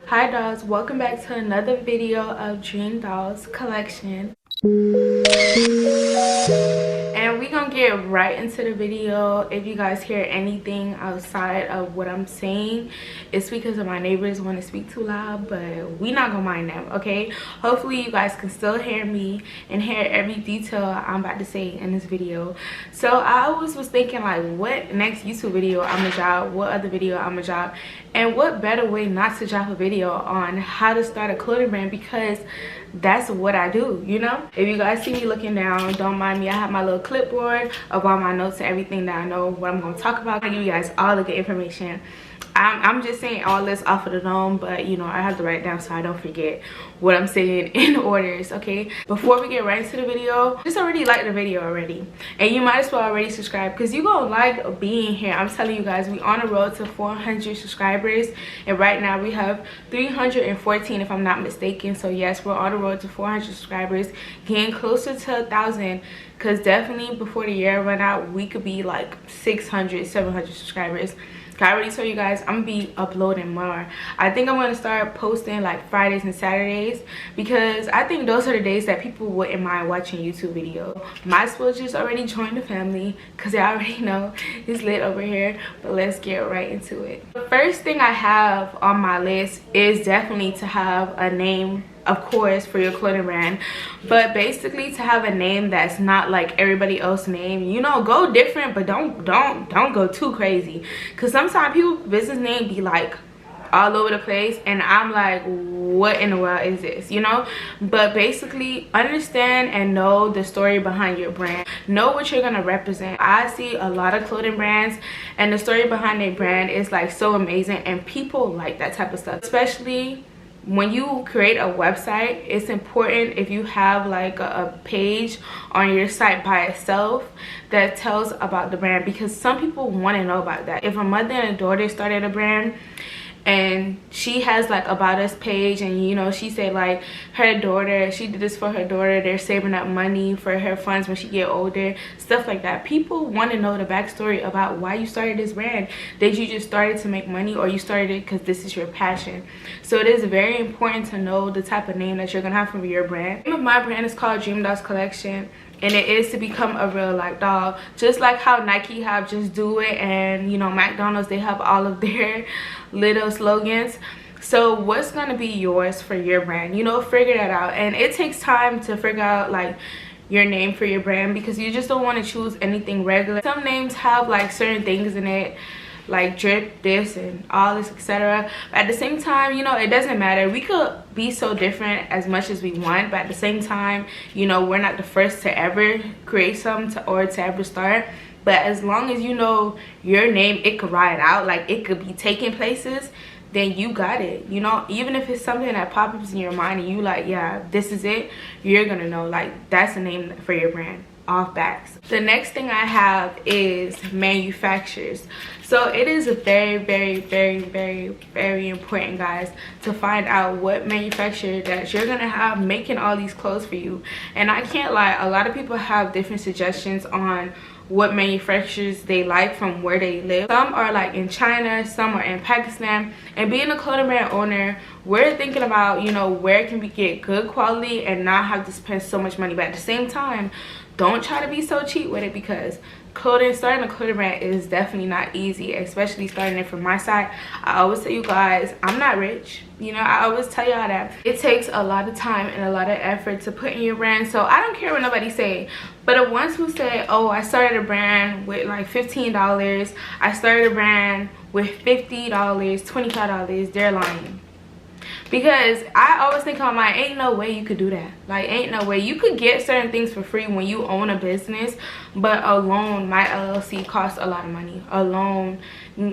Hi dolls, welcome back to another video of Dream Dolls collection. And we gonna get right into the video. If you guys hear anything outside of what I'm saying, it's because of my neighbors want to speak too loud, but we not gonna mind them, okay? Hopefully you guys can still hear me and hear every detail I'm about to say in this video. So I always was thinking, like, what next YouTube video I'm gonna drop, what other video I'm gonna drop, and what better way not to drop a video on how to start a clothing brand, because that's what I do, you know? If you guys see me looking down, don't mind me. I have my little clipboard of all my notes and everything that I know what I'm going to talk about. I give you guys all of the information. I'm just saying all this off of the dome, but you know, I have to write it down so I don't forget what I'm saying in orders, okay? Before we get right into the video, just already like the video already, and you might as well already subscribe, because you gonna like being here. I'm telling you guys, we on the road to 400 subscribers, and right now we have 314 if I'm not mistaken. So yes, we're on the road to 400 subscribers, getting closer to 1,000, because definitely before the year run out we could be like 600 700 subscribers. I already told you guys I'm gonna be uploading more. I think I'm gonna start posting like Fridays and Saturdays, because I think those are the days that people wouldn't mind watching YouTube videos. Might as well just already join the family, because I already know it's lit over here. But let's get right into it. The first thing I have on my list is definitely to have a name, of course, for your clothing brand, but basically to have a name that's not like everybody else's name. You know, go different, but don't go too crazy, because sometimes people's business name be like all over the place, and I'm like, what in the world is this, you know? But basically understand and know the story behind your brand, know what you're gonna represent. I see a lot of clothing brands and the story behind their brand is like so amazing, and people like that type of stuff. Especially when you create a website, it's important if you have like a page on your site by itself that tells about the brand, because some people want to know about that. If a mother and a daughter started a brand and she has like about us page, and you know, she said like her daughter, she did this for her daughter, they're saving up money for her funds when she get older, stuff like that. People want to know the backstory about why you started this brand. Did you just start it to make money, or you started it because this is your passion? So it is very important to know the type of name that you're gonna have for your brand. The name of my brand is called Dream Dolls Collection, and it is to become a real life doll, just like how Nike have Just Do It, and you know, McDonald's, they have all of their little slogans. So what's gonna be yours for your brand? You know, figure that out. And it takes time to figure out like your name for your brand, because you just don't want to choose anything regular. Some names have like certain things in it, like drip this and all this, etc. But at the same time, you know, it doesn't matter. We could be so different as much as we want, but at the same time, you know, we're not the first to ever create something or to ever start. But as long as you know your name, it could ride out, like it could be taking places, then you got it. You know, even if it's something that pops up in your mind and you like, yeah, this is it, you're gonna know like that's the name for your brand off backs. The next thing I have is manufacturers. So it is very important, guys, to find out what manufacturer that you're gonna have making all these clothes for you. And I can't lie, a lot of people have different suggestions on what manufacturers they like from where they live. Some are like in China, some are in Pakistan. And being a clothing brand owner, we're thinking about, you know, where can we get good quality and not have to spend so much money. But at the same time, don't try to be so cheap with it, because starting a clothing brand is definitely not easy, especially starting it from my side. I always tell you guys, I'm not rich, you know, I always tell y'all that it takes a lot of time and a lot of effort to put in your brand. So I don't care what nobody say, but the ones who say, oh, I started a brand with like $15, I started a brand with $50, $25, they're lying. Because I always think on my, ain't no way you could do that. Like, ain't no way. You could get certain things for free when you own a business, but a loan, my LLC, costs a lot of money. A loan,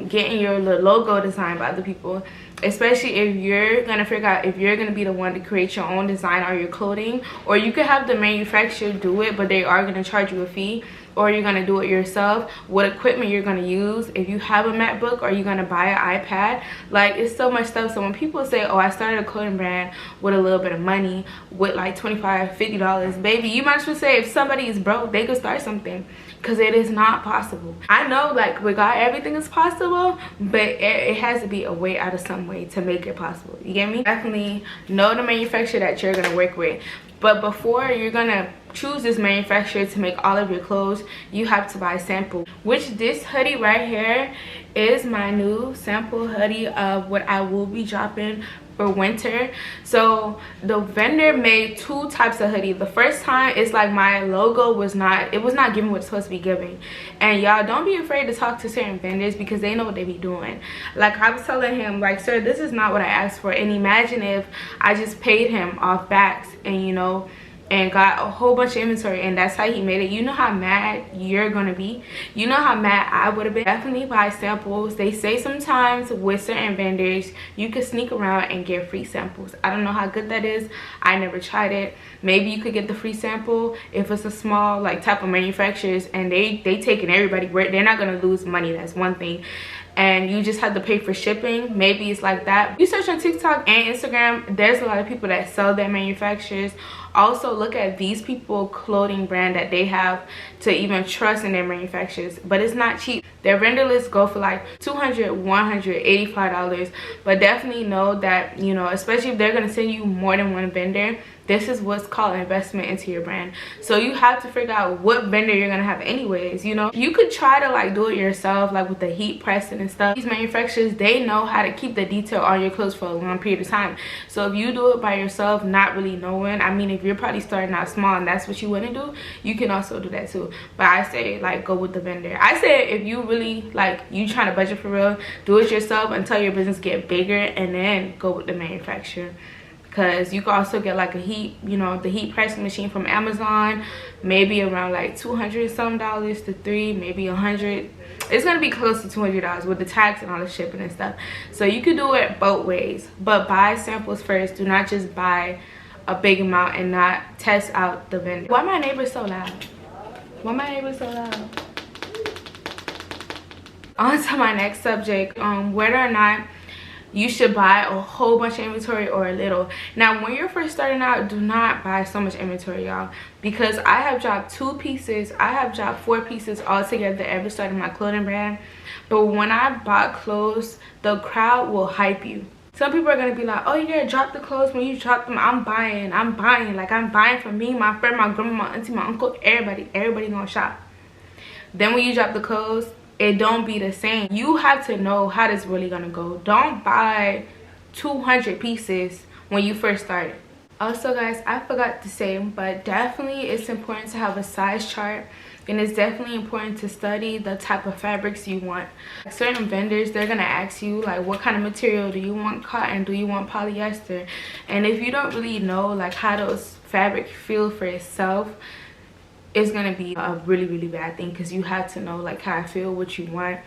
getting your logo designed by other people, especially if you're gonna figure out if you're gonna be the one to create your own design or your clothing, or you could have the manufacturer do it, but they are gonna charge you a fee. Or you're gonna do it yourself, what equipment you're gonna use, if you have a MacBook, or you're gonna buy an iPad. Like, it's so much stuff. So when people say, oh, I started a clothing brand with a little bit of money, with like $25, $50, baby, you might as well say if somebody is broke, they could start something. because it is not possible. I know like with God everything is possible, but it has to be a way out of some way to make it possible. You get me? Definitely know the manufacturer that you're gonna work with, but before you're gonna choose this manufacturer to make all of your clothes, you have to buy sample, which this hoodie right here is my new sample hoodie of what I will be dropping for winter. So the vendor made 2 types of hoodie. The first time, it's like my logo was not giving what it's supposed to be giving. And y'all, don't be afraid to talk to certain vendors because they know what they be doing. Like I was telling him, like, sir, this is not what I asked for. And imagine if I just paid him off backs and, you know, and got a whole bunch of inventory, and that's how he made it. You know how mad you're gonna be. You know how mad I would have been. Definitely buy samples. They say sometimes with certain vendors you could sneak around and get free samples. I don't know how good that is. I never tried it. Maybe you could get the free sample if it's a small like type of manufacturers and they taking everybody. They're not gonna lose money. That's one thing. And you just have to pay for shipping. Maybe it's like that. You search on TikTok and Instagram, there's a lot of people that sell their manufacturers. Also look at these people clothing brand that they have to even trust in their manufacturers, but it's not cheap. Their vendor lists go for like $200, $100, $85, but definitely know that, you know, especially if they're going to send you more than one vendor, this is what's called investment into your brand. So you have to figure out what vendor you're gonna have anyways. You know, you could try to like do it yourself, like with the heat pressing and stuff. These manufacturers, they know how to keep the detail on your clothes for a long period of time. So if you do it by yourself, not really knowing, I mean, if you're probably starting out small and that's what you want to do, you can also do that too. But I say like go with the vendor. I say if you really like, you trying to budget for real, do it yourself until your business get bigger, and then go with the manufacturer. Because you can also get like a heat, you know, the heat pressing machine from Amazon, maybe around like $200 some dollars to $300, maybe $100. It's gonna be close to $200 with the tax and all the shipping and stuff. So you can do it both ways, but buy samples first. Do not just buy a big amount and not test out the vendor. Why my neighbor so loud? Why my neighbor so loud? On to my next subject, whether or not you should buy a whole bunch of inventory or a little. Now when you're first starting out, do not buy so much inventory, y'all, because I have dropped 2 pieces, I have dropped 4 pieces altogether ever started my clothing brand. But when I bought clothes, the crowd will hype you. Some people are gonna be like, oh, you gotta drop the clothes. When you drop them, I'm buying, like I'm buying for me, my friend, my grandma, my auntie, my uncle, everybody gonna shop. Then when you drop the clothes, it don't be the same. You have to know how this really gonna go. Don't buy 200 pieces when you first start. Also guys, I forgot to say, but definitely it's important to have a size chart, and it's definitely important to study the type of fabrics you want. Certain vendors, they're gonna ask you like, what kind of material do you want? Cotton? Do you want polyester? And if you don't really know like how those fabrics feel for itself, it's gonna be a really bad thing, because you have to know like how I feel, what you want.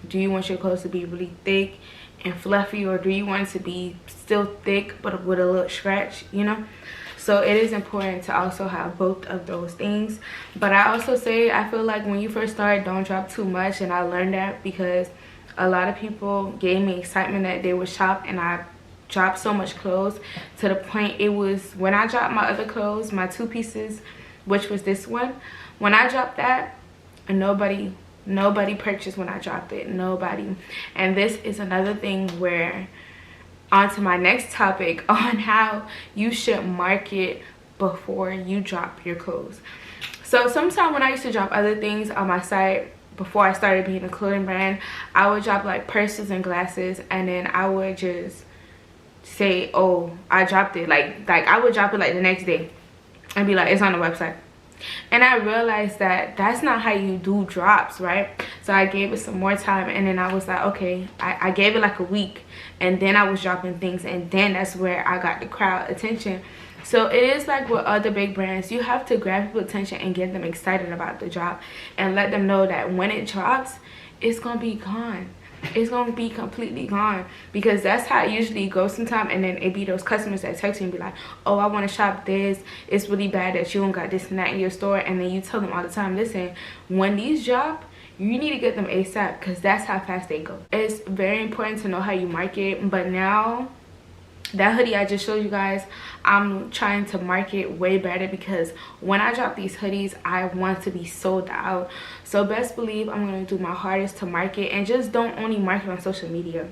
Do you want your clothes to be really thick and fluffy, or do you want it to be still thick but with a little stretch, you know? So it is important to also have both of those things. But I also say, I feel like when you first start, don't drop too much. And I learned that because a lot of people gave me excitement that they would shop, and I dropped so much clothes to the point it was, when I dropped my other clothes, my 2 pieces, which was this one, when I dropped that, nobody purchased when I dropped it. Nobody. And this is another thing where, on to my next topic on how you should market before you drop your clothes. So sometimes when I used to drop other things on my site before I started being a clothing brand, I would drop like purses and glasses, and then I would just say, oh, I dropped it. Like I would drop it like the next day and be like, it's on the website. And I realized that that's not how you do drops, right? So I gave it some more time, and then I was like, okay, I gave it like a week, and then I was dropping things, and then that's where I got the crowd attention. So it is like with other big brands, you have to grab people's attention and get them excited about the drop, and let them know that when it drops, it's gonna be gone. It's gonna be completely gone, because that's how it usually goes sometimes. And then it be those customers that text you and be like, oh, I want to shop this, it's really bad that you don't got this and that in your store. And then you tell them all the time, listen, when these drop, you need to get them ASAP, because that's how fast they go. It's very important to know how you market. But now that hoodie I just showed you guys, I'm trying to market way better, because when I drop these hoodies, I want to be sold out. So best believe I'm going to do my hardest to market. And just don't only market on social media.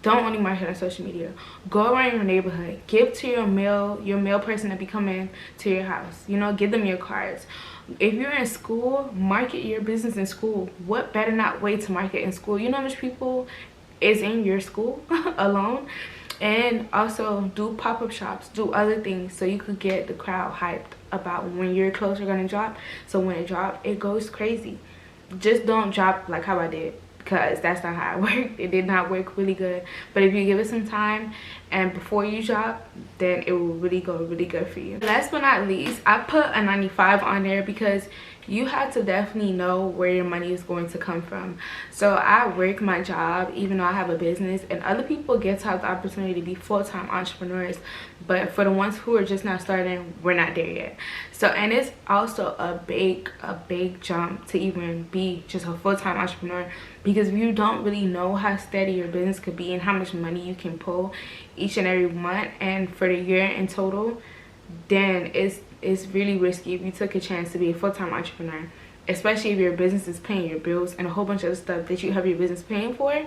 Don't only market on social media. Go around your neighborhood. Give to your mail person that be coming to your house. You know, give them your cards. If you're in school, market your business in school. What better not way to market in school? You know how much people is in your school alone? And also do pop-up shops, do other things, so you could get the crowd hyped about when your clothes are gonna drop. So when it drops, it goes crazy. Just don't drop like how I did, because that's not how it worked. It did not work really good. But if you give it some time and before you drop, then it will really go really good for you. Last but not least, I put a 95 on there because you have to definitely know where your money is going to come from. So I work my job even though I have a business, and other people get to have the opportunity to be full-time entrepreneurs, but for the ones who are just now starting, we're not there yet. So, and it's also a big jump to even be just a full-time entrepreneur, because if you don't really know how steady your business could be and how much money you can pull each and every month and for the year in total, then it's really risky if you took a chance to be a full-time entrepreneur, especially if your business is paying your bills and a whole bunch of stuff that you have your business paying for.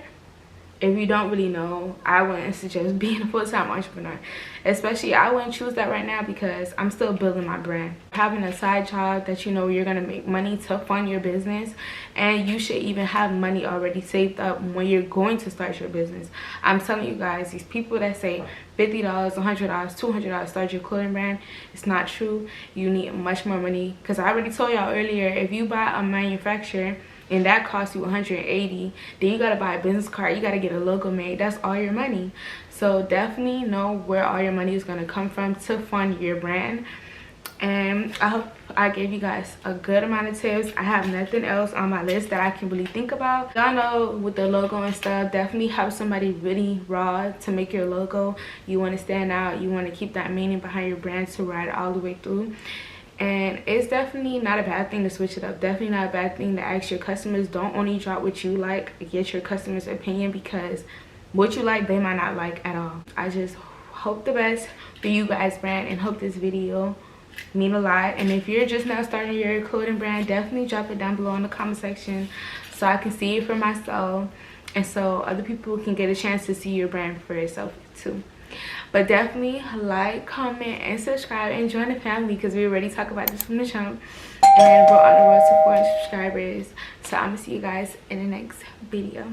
If you don't really know, I wouldn't suggest being a full-time entrepreneur. Especially, I wouldn't choose that right now because I'm still building my brand. Having a side job that you know you're going to make money to fund your business, and you should even have money already saved up when you're going to start your business. I'm telling you guys, these people that say $50, $100, $200 start your clothing brand, it's not true. You need much more money, because I already told y'all earlier, if you buy a manufacturer and that costs you $180, then you gotta buy a business card, you gotta get a logo made. That's all your money. So definitely know where all your money is gonna come from to fund your brand. And I hope I gave you guys a good amount of tips. I have nothing else on my list that I can really think about. Y'all know with the logo and stuff, definitely have somebody really raw to make your logo. You want to stand out, you want to keep that meaning behind your brand to ride all the way through. And it's definitely not a bad thing to switch it up. Definitely not a bad thing to ask your customers. Don't only drop what you like, get your customers' opinion, because what you like they might not like at all. I just hope the best for you guys' brand, and hope this video mean a lot. And if you're just now starting your clothing brand, definitely drop it down below in the comment section so I can see it for myself, and so other people can get a chance to see your brand for yourself too. But definitely like, comment, and subscribe, and join the family, because we already talked about this from the jump, and we're on the road to 400 subscribers. So I'm gonna see you guys in the next video.